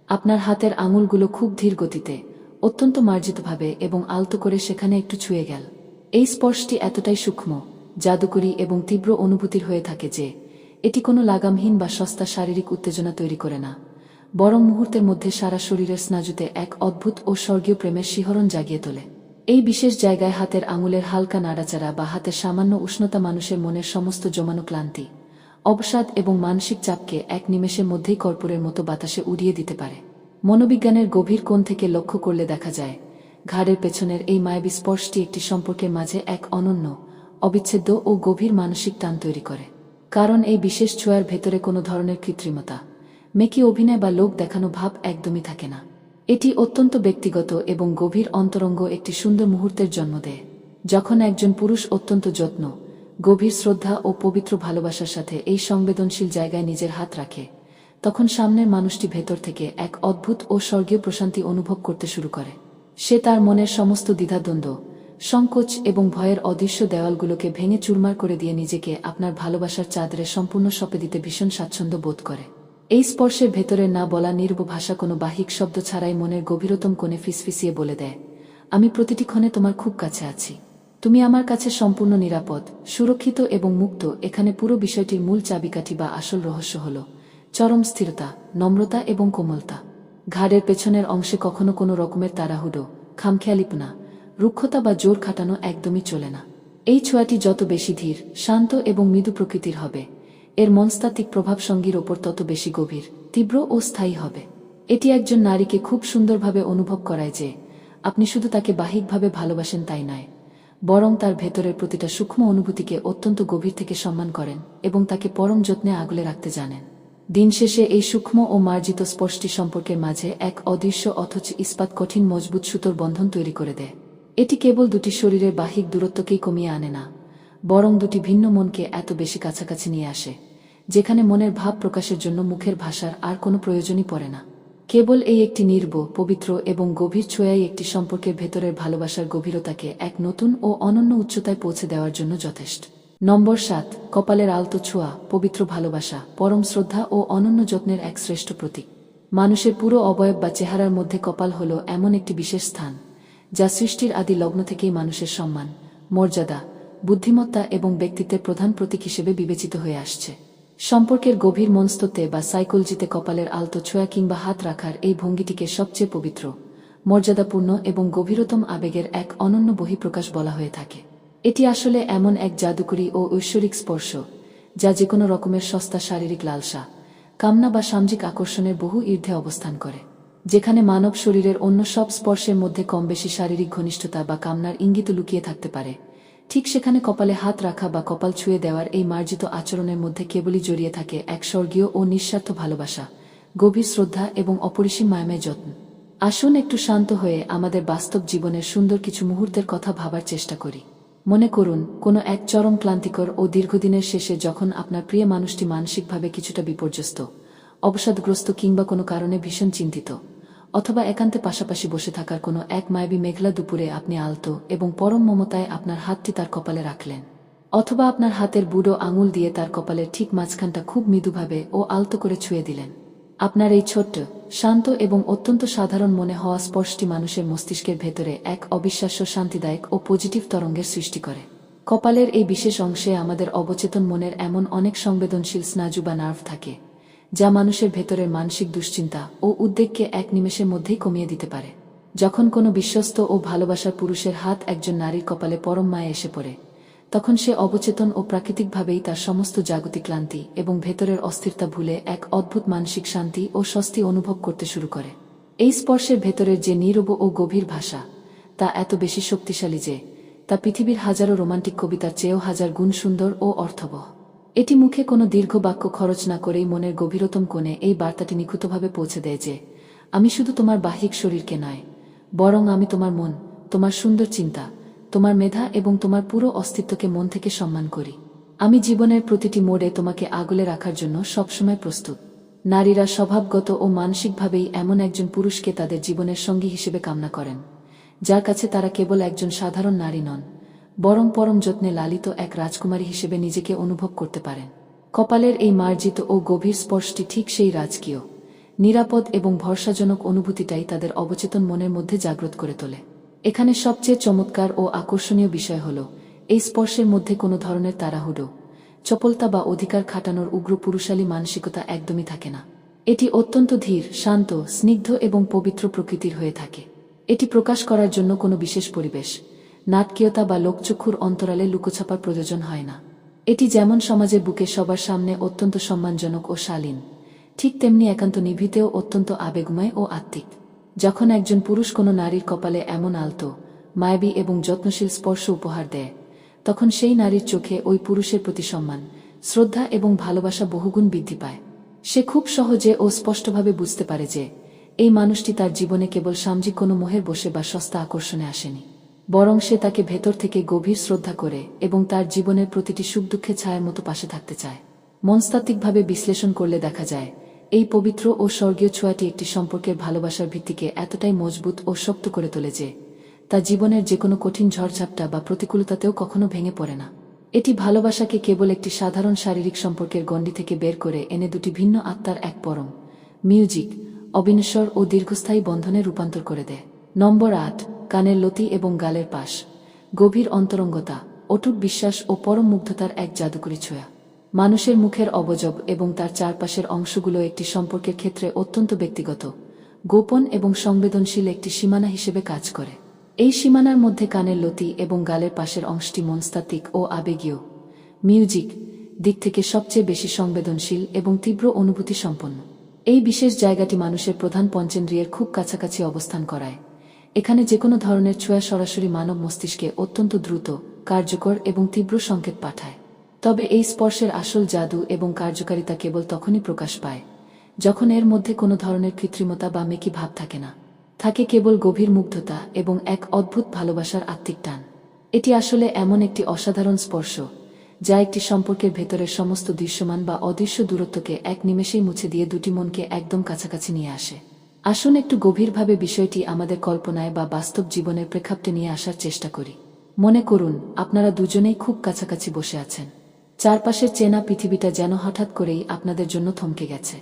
আপনার হাতের আঙুলগুলো খুব ধীর গতিতে, অত্যন্ত মার্জিতভাবে এবং আলতো করে সেখানে একটু ছুঁয়ে গেল। এই স্পর্শটি এতটাই সূক্ষ্ম, জাদুকরী এবং তীব্র অনুভূতির হয়ে থাকে যে এটি কোনো লাগামহীন বা সস্তা শারীরিক উত্তেজনা তৈরি করে না, বরং মুহূর্তের মধ্যে সারা শরীরের স্নায়ুতে এক অদ্ভুত ও স্বর্গীয় প্রেমের শিহরণ জাগিয়ে তোলে। এই বিশেষ জায়গায় হাতের আঙুলের হালকা নাড়াচাড়া বা হাতের সামান্য উষ্ণতা মানুষের মনের সমস্ত জমানো ক্লান্তি, অবসাদ এবং মানসিক চাপকে এক নিমেষের মধ্যেই কর্পূরের মতো বাতাসে উড়িয়ে দিতে পারে। মনোবিজ্ঞানের গভীর কোণ থেকে লক্ষ্য করলে দেখা যায়, ঘাড়ের পেছনের এই মায়াবী স্পর্শটি একটি সম্পর্কের মাঝে এক অনন্য, অবিচ্ছেদ্য ও গভীর মানসিক টান তৈরি করে। কারণ এই বিশেষ ছোঁয়ার ভেতরে কোনো ধরনের কৃত্রিমতা, মেকি অভিনয় বা লোক দেখানো ভাব একদমই থাকে না। এটি অত্যন্ত ব্যক্তিগত এবং গভীর অন্তরঙ্গ একটি সুন্দর মুহূর্তের জন্ম দেয়। যখন একজন পুরুষ অত্যন্ত যত্ন, গভীর শ্রদ্ধা ও পবিত্র ভালোবাসার সাথে এই সংবেদনশীল জায়গায় নিজের হাত রাখে, তখন সামনের মানুষটি ভেতর থেকে এক অদ্ভুত ও স্বর্গীয় প্রশান্তি অনুভব করতে শুরু করে। সে তার মনের সমস্ত দ্বিধাদ্বন্দ্ব, সংকোচ এবং ভয়ের অদৃশ্য দেওয়ালগুলোকে ভেঙে চুরমার করে দিয়ে নিজেকে আপনার ভালোবাসার চাদরে সম্পূর্ণ সঁপে দিতে ভীষণ স্বাচ্ছন্দ্য বোধ করে। এই স্পর্শের ভেতরে না বলা নির্ব ভাষা কোনো বাহিক শব্দ ছাড়াই মনের গভীরতম কোণে ফিসফিসিয়ে বলে দেয়, আমি প্রতিটি ক্ষণে তোমার খুব কাছে আছি। তুমি আমার কাছে সম্পূর্ণ নিরাপদ, সুরক্ষিত এবং মুক্ত। এখানে পুরো বিষয়টির মূল চাবিকাঠি বা আসল রহস্য হল চরম স্থিরতা, নম্রতা এবং কোমলতা। ঘাড়ের পেছনের অংশে কখনো কোনো রকমের তাড়াহুড়ো, খামখেয়ালিপনা, রুক্ষতা বা জোর খাটানো একদমই চলে না। এই ছোঁয়াটি যত বেশি ধীর, শান্ত এবং মৃদু প্রকৃতির হবে, এর মনস্তাত্ত্বিক প্রভাব সঙ্গীর ওপর তত বেশি গভীর, তীব্র ও স্থায়ী হবে। এটি একজন নারীকে খুব সুন্দরভাবে অনুভব করায় যে আপনি শুধু তাকে বাহ্যিকভাবে ভালোবাসেন তাই নয়, বরং তার ভেতরের প্রতিটা সূক্ষ্ম অনুভূতিকে অত্যন্ত গভীর থেকে সম্মান করেন এবং তাকে পরম যত্নে আগলে রাখতে জানেন। দিন শেষে এই সূক্ষ্ম ও মার্জিত স্পর্শটি সম্পর্কের মাঝে এক অদৃশ্য অথচ ইস্পাত কঠিন মজবুত সুতোর বন্ধন তৈরি করে দেয়। এটি কেবল দুটি শরীরের বাহ্যিক দূরত্বকেই কমিয়ে আনে না, বরং দুটি ভিন্ন মনকে এত বেশি কাছাকাছি নিয়ে আসে, যেখানে মনের ভাব প্রকাশের জন্য মুখের ভাষার আর কোনো প্রয়োজনই পড়ে না। কেবল এই একটি নির্ব, পবিত্র এবং গভীর ছোঁয়াই একটি সম্পর্কের ভেতরের ভালোবাসার গভীরতাকে এক নতুন ও অনন্য উচ্চতায় পৌঁছে দেওয়ার জন্য যথেষ্ট। নম্বর 7, কপালের আলতো ছোঁয়া, পবিত্র ভালোবাসা, পরম শ্রদ্ধা ও অনন্য যত্নের এক শ্রেষ্ঠ প্রতীক। মানুষের পুরো অবয়ব বা চেহারার মধ্যে কপাল হল এমন একটি বিশেষ স্থান, যা সৃষ্টির আদি লগ্ন থেকেই মানুষের সম্মান, মর্যাদা, বুদ্ধিমত্তা এবং ব্যক্তিত্বের প্রধান প্রতীক হিসেবে বিবেচিত হয়ে আসছে। সম্পর্কের গভীর মনস্তত্ত্বে বা সাইকোলজিতে কপালের আলতো ছোঁয়া কিংবা হাত রাখার এই ভঙ্গিটিকে সবচেয়ে পবিত্র, মর্যাদাপূর্ণ এবং গভীরতম আবেগের এক অনন্য বহিঃপ্রকাশ বলা হয়ে থাকে। এটি আসলে এমন এক জাদুকরী ও ঐশ্বরিক স্পর্শ, যা যেকোনো রকমের সস্তা শারীরিক লালসা, কামনা বা সামাজিক আকর্ষণের বহু ঊর্ধ্বে অবস্থান করে। যেখানে মানব শরীরের অন্য সব স্পর্শের মধ্যে কম বেশি শারীরিক ঘনিষ্ঠতা বা কামনার ইঙ্গিত লুকিয়ে থাকতে পারে, ঠিক সেখানে কপালে হাত রাখা বা কপাল ছুঁয়ে দেওয়ার এই মার্জিত আচরণের মধ্যে কেবলই জড়িয়ে থাকে এক স্বর্গীয় ও নিঃস্বার্থ ভালোবাসা, গভীর শ্রদ্ধা এবং অপরিসীম মায়াময় যত্ন। আসুন একটু শান্ত হয়ে আমাদের বাস্তব জীবনের সুন্দর কিছু মুহূর্তের কথা ভাবার চেষ্টা করি। মনে করুন, কোনো এক চরম ক্লান্তিকর ও দীর্ঘদিনের শেষে যখন আপনার প্রিয় মানুষটি মানসিকভাবে কিছুটা বিপর্যস্ত, অবসাদগ্রস্ত কিংবা কোনো কারণে ভীষণ চিন্তিত, অথবা একান্তে পাশাপাশি বসে থাকার কোনো এক মায়াবী মেঘলা দুপুরে আপনি আলতো এবং পরম মমতায় আপনার হাতটি তার কপালে রাখলেন, অথবা আপনার হাতের বুড়ো আঙুল দিয়ে তার কপালের ঠিক মাঝখানটা খুব মৃদুভাবে ও আলতো করে ছুঁয়ে দিলেন। আপনার এই ছোট্ট, শান্ত এবং অত্যন্ত সাধারণ মনে হওয়া স্পর্শটি মানুষের মস্তিষ্কের ভেতরে এক অবিশ্বাস্য শান্তিদায়ক ও পজিটিভ তরঙ্গের সৃষ্টি করে। কপালের এই বিশেষ অংশে আমাদের অবচেতন মনের এমন অনেক সংবেদনশীল স্নায়ু বা নার্ভ থাকে, যা মানুষের ভেতরের মানসিক দুশ্চিন্তা ও উদ্বেগকে এক নিমেষের মধ্যেই কমিয়ে দিতে পারে। যখন কোনো বিশ্বস্ত ও ভালোবাসার পুরুষের হাত একজন নারীর কপালে পরম মায়ে এসে পড়ে, তখন সে অবচেতন ও প্রাকৃতিকভাবেই তার সমস্ত জাগতিক ক্লান্তি এবং ভেতরের অস্থিরতা ভুলে এক অদ্ভুত মানসিক শান্তি ও স্বস্তি অনুভব করতে শুরু করে। এই স্পর্শের ভেতরের যে নীরব ও গভীর ভাষা, তা এত বেশি শক্তিশালী যে তা পৃথিবীর হাজারো রোমান্টিক কবিতার চেয়েও হাজার গুণ সুন্দর ও অর্থবহ। এটি মুখে কোনো দীর্ঘ বাক্য খরচ না করেই মনের গভীরতম কোণে এই বার্তাটি নিখুঁতভাবে পৌঁছে দেয় যে আমি শুধু তোমার বাহ্যিক শরীরকে নয়, বরং আমি তোমার মন, তোমার সুন্দর চিন্তা, তোমার মেধা এবং তোমার পুরো অস্তিত্বকে মন থেকে সম্মান করি। আমি জীবনের প্রতিটি মোড়ে তোমাকে আগলে রাখার জন্য সবসময় প্রস্তুত। নারীরা স্বভাবগত ও মানসিকভাবেই এমন একজন পুরুষকে তাদের জীবনের সঙ্গী হিসেবে কামনা করেন, যার কাছে তারা কেবল একজন সাধারণ নারী নন, বরং পরম যত্নে লালিত এক রাজকুমারী হিসেবে নিজেকে অনুভব করতে পারেন। কপালের এই মার্জিত ও গভীর স্পর্শটি ঠিক সেই রাজকীয়, নিরাপদ এবং ভরসাজনক অনুভূতিটাই তাদের অবচেতন মনের মধ্যে জাগ্রত করে তোলে। এখানে সবচেয়ে চমৎকার ও আকর্ষণীয় বিষয় হল, এই স্পর্শের মধ্যে কোনো ধরনের তাড়াহুড়ো, চপলতা বা অধিকার খাটানোর উগ্র পুরুষালী মানসিকতা একদমই থাকে না। এটি অত্যন্ত ধীর, শান্ত, স্নিগ্ধ এবং পবিত্র প্রকৃতির হয়ে থাকে। এটি প্রকাশ করার জন্য কোনো বিশেষ পরিবেশ, নাটকীয়তা বা লোকচক্ষুর অন্তরালে লুকোছাপার প্রয়োজন হয় না। এটি যেমন সমাজের বুকে সবার সামনে অত্যন্ত সম্মানজনক ও শালীন, ঠিক তেমনি একান্ত নিভৃতেও অত্যন্ত আবেগময় ও আত্মিক। যখন একজন পুরুষ কোনো নারীর কপালে এমন আলতো, মায়াবী এবং যত্নশীল স্পর্শ উপহার দেয়, তখন সেই নারীর চোখে ওই পুরুষের প্রতি সম্মান, শ্রদ্ধা এবং ভালোবাসা বহুগুণ বৃদ্ধি পায়। সে খুব সহজে ও স্পষ্টভাবে বুঝতে পারে যে এই মানুষটি তার জীবনে কেবল সামাজিক কোনো মোহের বশে বা সস্তা আকর্ষণে আসেনি, বরং সে তাকে ভেতর থেকে গভীর শ্রদ্ধা করে এবং তার জীবনের প্রতিটি সুখ দুঃখে ছায়ার মতো পাশে থাকতে চায়। মনস্তাত্ত্বিকভাবে বিশ্লেষণ করলে দেখা যায়, এই পবিত্র ও স্বর্গীয় ছোঁয়াটি একটি সম্পর্কের ভালোবাসার ভিত্তিকে এতটাই মজবুত ও শক্ত করে তোলে যে তা জীবনের যে কোনো কঠিন ঝড়ঝাপটা বা প্রতিকূলতাতেও কখনো ভেঙে পড়ে না। এটি ভালোবাসাকে কেবল একটি সাধারণ শারীরিক সম্পর্কের গণ্ডি থেকে বের করে এনে দুটি ভিন্ন আত্মার এক পরম, মিউজিক, অবিনশ্বর ও দীর্ঘস্থায়ী বন্ধনে রূপান্তর করে দেয়। নম্বর 8, কানের লতি এবং গালের পাশ। গভীর অন্তরঙ্গতা, অটুট বিশ্বাস ও পরম মুগ্ধতার এক জাদুকরী ছোঁয়া। মানুষের মুখের অবয়ব এবং তার চারপাশের অংশগুলো একটি সম্পর্কের ক্ষেত্রে অত্যন্ত ব্যক্তিগত, গোপন এবং সংবেদনশীল একটি সীমানা হিসেবে কাজ করে। এই সীমানার মধ্যে কানের লতি এবং গালের পাশের অংশটি মনস্তাত্ত্বিক ও আবেগীয়, মিউজিক দিক থেকে সবচেয়ে বেশি সংবেদনশীল এবং তীব্র অনুভূতি সম্পন্ন। এই বিশেষ জায়গাটি মানুষের প্রধান পঞ্চেন্দ্রিয়ের খুব কাছাকাছি অবস্থান করায়। এখানে যে কোনো ধরনের ছোঁয়া সরাসরি মানব মস্তিষ্কে অত্যন্ত দ্রুত, কার্যকর এবং তীব্র সংকেত পাঠায়। তবে এই স্পর্শের আসল জাদু এবং কার্যকারিতা কেবল তখনই প্রকাশ পায় যখন এর মধ্যে কোনো ধরনের কৃত্রিমতা বা মেকি ভাব থাকে না, থাকে কেবল গভীর মুগ্ধতা এবং এক অদ্ভুত ভালোবাসার আত্মিক টান। এটি আসলে এমন একটি অসাধারণ স্পর্শ যা একটি সম্পর্কের ভেতরের সমস্ত দৃশ্যমান বা অদৃশ্য দূরত্বকে এক নিমেষেই মুছে দিয়ে দুটি মনকে একদম কাছাকাছি নিয়ে আসে। আসুন একটু গভীরভাবে বিষয়টি আমাদের কল্পনায় বা বাস্তব জীবনের প্রেক্ষাপটে নিয়ে আসার চেষ্টা করি। মনে করুন, আপনারা দুজনেই খুব কাছাকাছি বসে আছেন। চারপাশের চেনা পৃথিবীটা যেন হঠাৎ করেই আপনাদের জন্য থমকে গেছে।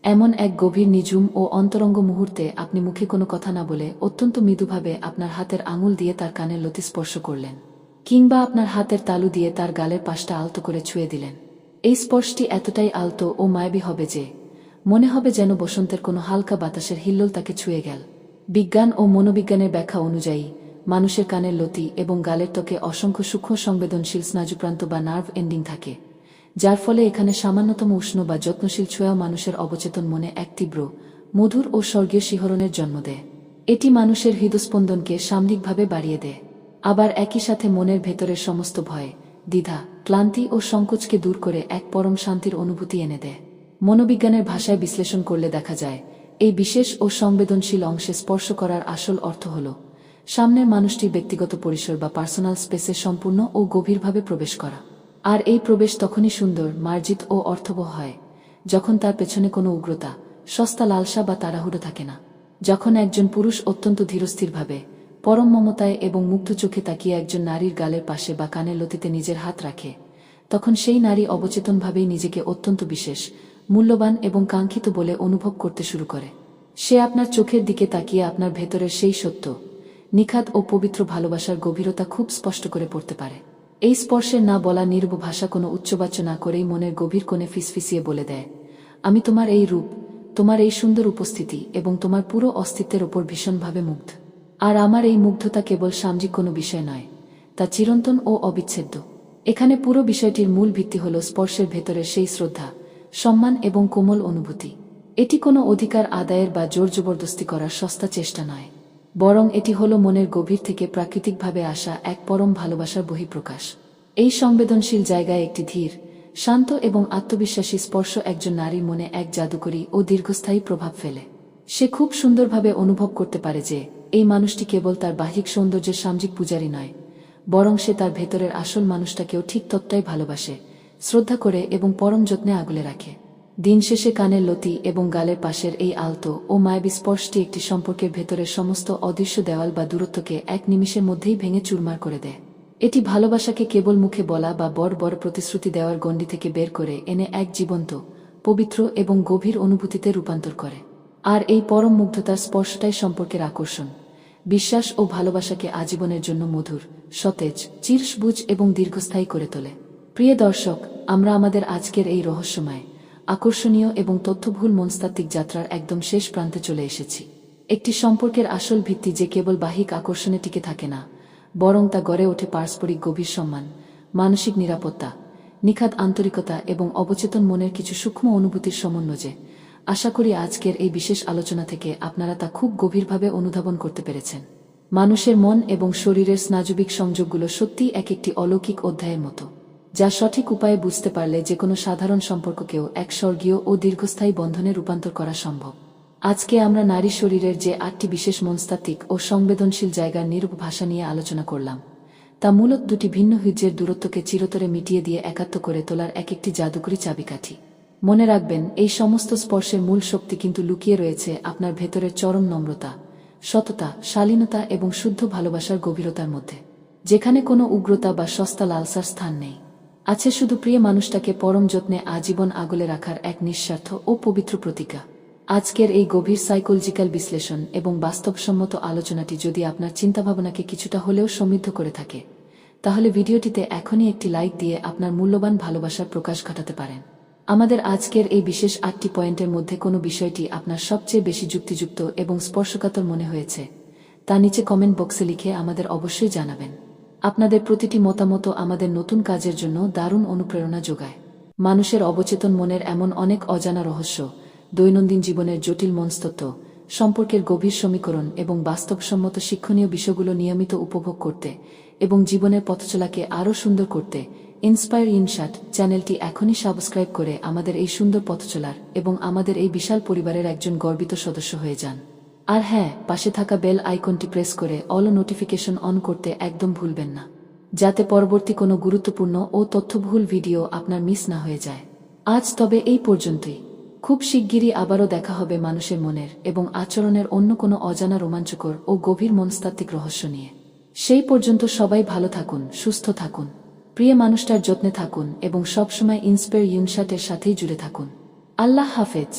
এমন এক গভীর নিঝুম ও অন্তরঙ্গ মুহূর্তে আপনি মুখে কোনো কথা না বলে অত্যন্ত মৃদুভাবে আপনার হাতের আঙুল দিয়ে তার কানের লতি স্পর্শ করলেন, কিংবা আপনার হাতের তালু দিয়ে তার গালের পাশটা আলতো করে ছুঁয়ে দিলেন। এই স্পর্শটি এতটাই আলতো ও মায়াবী হবে যে মনে হবে যেন বসন্তের কোনো হালকা বাতাসের হিল্লোল তাকে ছুঁয়ে গেল। বিজ্ঞান ও মনোবিজ্ঞানের ব্যাখ্যা অনুযায়ী মানুষের কানের লতি এবং গালের ত্বকে অসংখ্য সূক্ষ্ম সংবেদনশীল স্নায়ুপ্রান্ত বা নার্ভ এন্ডিং থাকে, যার ফলে এখানে সামান্যতম উষ্ণ বা যত্নশীল ছোঁয়াও মানুষের অবচেতন মনে এক তীব্র, মধুর ও স্বর্গীয় শিহরণের জন্ম দেয়। এটি মানুষের হৃদস্পন্দনকে সাময়িকভাবে বাড়িয়ে দেয়, আবার একই সাথে মনের ভেতরের সমস্ত ভয়, দ্বিধা, ক্লান্তি ও সংকোচকে দূর করে এক পরম শান্তির অনুভূতি এনে দেয়। মনোবিজ্ঞানের ভাষায় বিশ্লেষণ করলে দেখা যায়, এই বিশেষ ও সংবেদনশীল অংশে স্পর্শ করার আসল অর্থ হল সামনের মানুষটির ব্যক্তিগত পরিসর বা পার্সোনাল স্পেসে সম্পূর্ণ ও গভীরভাবে প্রবেশ করা। আর এই প্রবেশ তখনই সুন্দর, মার্জিত ও অর্থবহ হয় যখন তার পেছনে কোনো উগ্রতা, সস্তা লালসা বা তাড়াহুড়ো থাকে না। যখন একজন পুরুষ অত্যন্ত ধীরস্থিরভাবে, পরম মমতায় এবং মুগ্ধ চোখে তাকিয়ে একজন নারীর গালের পাশে বা কানের লতিতে নিজের হাত রাখে, তখন সেই নারী অবচেতনভাবেই নিজেকে অত্যন্ত বিশেষ, মূল্যবান এবং কাঙ্ক্ষিত বলে অনুভব করতে শুরু করে। সে আপনার চোখের দিকে তাকিয়ে আপনার ভেতরের সেই সত্য, নিখাদ ও পবিত্র ভালোবাসার গভীরতা খুব স্পষ্ট করে পড়তে পারে। এই স্পর্শের না বলা নীরব ভাষা কোনো উচ্চবাচ্য না করেই মনের গভীর কোণে ফিসফিসিয়ে বলে দেয়, আমি তোমার এই রূপ, তোমার এই সুন্দর উপস্থিতি এবং তোমার পুরো অস্তিত্বের ওপর ভীষণভাবে মুগ্ধ। আর আমার এই মুগ্ধতা কেবল সামাজিক কোনো বিষয় নয়, তা চিরন্তন ও অবিচ্ছেদ্য। এখানে পুরো বিষয়টির মূল ভিত্তি হল স্পর্শের ভেতরের সেই শ্রদ্ধা, সম্মান এবং কোমল অনুভূতি। এটি কোনো অধিকার আদায়ের বা জোর জবরদস্তি করার সস্তা চেষ্টা নয়, বরং এটি হলো মনের গভীর থেকে প্রাকৃতিকভাবে আসা এক পরম ভালোবাসার বহিঃপ্রকাশ। এই সংবেদনশীল জায়গায় একটি ধীর, শান্ত এবং আত্মবিশ্বাসী স্পর্শ একজন নারীর মনে এক জাদুকরী ও দীর্ঘস্থায়ী প্রভাব ফেলে। সে খুব সুন্দরভাবে অনুভব করতে পারে যে এই মানুষটি কেবল তার বাহ্যিক সৌন্দর্যের সামাজিক পূজারী নয়, বরং সে তার ভেতরের আসল মানুষটাকেও ঠিক ততটাই ভালোবাসে, শ্রদ্ধা করে এবং পরম যত্নে আগলে রাখে। দিন শেষে কানের লতি এবং গালের পাশের এই আলতো ও মায়াবী স্পর্শটি একটি সম্পর্কের ভেতরের সমস্ত অদৃশ্য দেওয়াল বা দূরত্বকে এক নিমিষের মধ্যেই ভেঙে চুরমার করে দেয়। এটি ভালোবাসাকে কেবল মুখে বলা বা বড় বড় প্রতিশ্রুতি দেওয়ার গণ্ডি থেকে বের করে এনে এক জীবন্ত, পবিত্র এবং গভীর অনুভূতিতে রূপান্তর করে। আর এই পরম মুগ্ধতার স্পর্শটাই সম্পর্কের আকর্ষণ, বিশ্বাস ও ভালোবাসাকে আজীবনের জন্য মধুর, সতেজ, চিরসবুজ এবং দীর্ঘস্থায়ী করে তোলে। প্রিয় দর্শক, আমরা আমাদের আজকের এই রহস্যময়, আকর্ষণীয় এবং তথ্যবহুল মনস্তাত্ত্বিক যাত্রার একদম শেষ প্রান্তে চলে এসেছি। একটি সম্পর্কের আসল ভিত্তি যে কেবল বাহ্যিক আকর্ষণে টিকে থাকে না, বরং তা গড়ে ওঠে পারস্পরিক গভীর সম্মান, মানসিক নিরাপত্তা, নিখাদ আন্তরিকতা এবং অবচেতন মনের কিছু সূক্ষ্ম অনুভূতির সমন্বয়ে। আশা করি আজকের এই বিশেষ আলোচনা থেকে আপনারা তা খুব গভীরভাবে অনুধাবন করতে পেরেছেন। মানুষের মন এবং শরীরের স্নায়বিক সংযোগগুলো সত্যিই এক একটি অলৌকিক অধ্যায়ের মতো, যা সঠিক উপায়ে বুঝতে পারলে যে কোনো সাধারণ সম্পর্ককেও এক স্বর্গীয় ও দীর্ঘস্থায়ী বন্ধনে রূপান্তর করা সম্ভব। আজকে আমরা নারী শরীরের যে 8টি বিশেষ মনস্তাত্ত্বিক ও সংবেদনশীল জায়গার নিরূপ ভাষা নিয়ে আলোচনা করলাম, তা মূলত দুটি ভিন্ন হৃদয়ের দূরত্বকে চিরতরে মিটিয়ে দিয়ে একাত্ম করে তোলার এক একটি জাদুকরী চাবিকাঠি। মনে রাখবেন, এই সমস্ত স্পর্শের মূল শক্তি কিন্তু লুকিয়ে রয়েছে আপনার ভেতরের চরম নম্রতা, সততা, শালীনতা এবং শুদ্ধ ভালোবাসার গভীরতার মধ্যে, যেখানে কোনো উগ্রতা বা সস্তা লালসার স্থান নেই। আছে শুধু প্রিয় মানুষটাকে পরম যত্নে আজীবন আগলে রাখার এক নিঃস্বার্থ ও পবিত্র প্রতিজ্ঞা। আজকের এই গভীর সাইকোলজিক্যাল বিশ্লেষণ এবং বাস্তবসম্মত আলোচনাটি যদি আপনার চিন্তাভাবনাকে কিছুটা হলেও সমৃদ্ধ করে থাকে, তাহলে ভিডিওটিতে এখনই একটি লাইক দিয়ে আপনার মূল্যবান ভালোবাসার প্রকাশ ঘটাতে পারেন। আমাদের আজকের এই বিশেষ 8টি পয়েন্টের মধ্যে কোনো বিষয়টি আপনার সবচেয়ে বেশি যুক্তিযুক্ত এবং স্পর্শকাতর মনে হয়েছে, তা নিচে কমেন্ট বক্সে লিখে আমাদের অবশ্যই জানাবেন। আপনাদের প্রতিটি মতামত আমাদের নতুন কাজের জন্য দারুণ অনুপ্রেরণা যোগায়। মানুষের অবচেতন মনের এমন অনেক অজানা রহস্য, দৈনন্দিন জীবনের জটিল মনস্তত্ত্ব, সম্পর্কের গভীর সমীকরণ এবং বাস্তবসম্মত শিক্ষণীয় বিষয়গুলো নিয়মিত উপভোগ করতে এবং জীবনের পথচলাকে আরও সুন্দর করতে ইন্সপায়ার ইনশাট চ্যানেলটি এখনই সাবস্ক্রাইব করে আমাদের এই সুন্দর পথচলার এবং আমাদের এই বিশাল পরিবারের একজন গর্বিত সদস্য হয়ে যান। আর হ্যাঁ, পাশে থাকা বেল আইকনটি প্রেস করে অল নোটিফিকেশন অন করতে একদম ভুলবেন না, যাতে পরবর্তী কোনো গুরুত্বপূর্ণ ও তথ্যবহুল ভিডিও আপনার মিস না হয়ে যায়। আজ তবে এই পর্যন্তই। খুব শিগগিরই আবারও দেখা হবে মানুষের মনের এবং আচরণের অন্য কোনো অজানা রোমাঞ্চকর ও গভীর মনস্তাত্ত্বিক রহস্য নিয়ে। সেই পর্যন্ত সবাই ভালো থাকুন, সুস্থ থাকুন, প্রিয় মানুষটার যত্নে থাকুন এবং সবসময় ইন্সপায়ার ইনশাটের সাথেই জুড়ে থাকুন। আল্লাহ হাফেজ।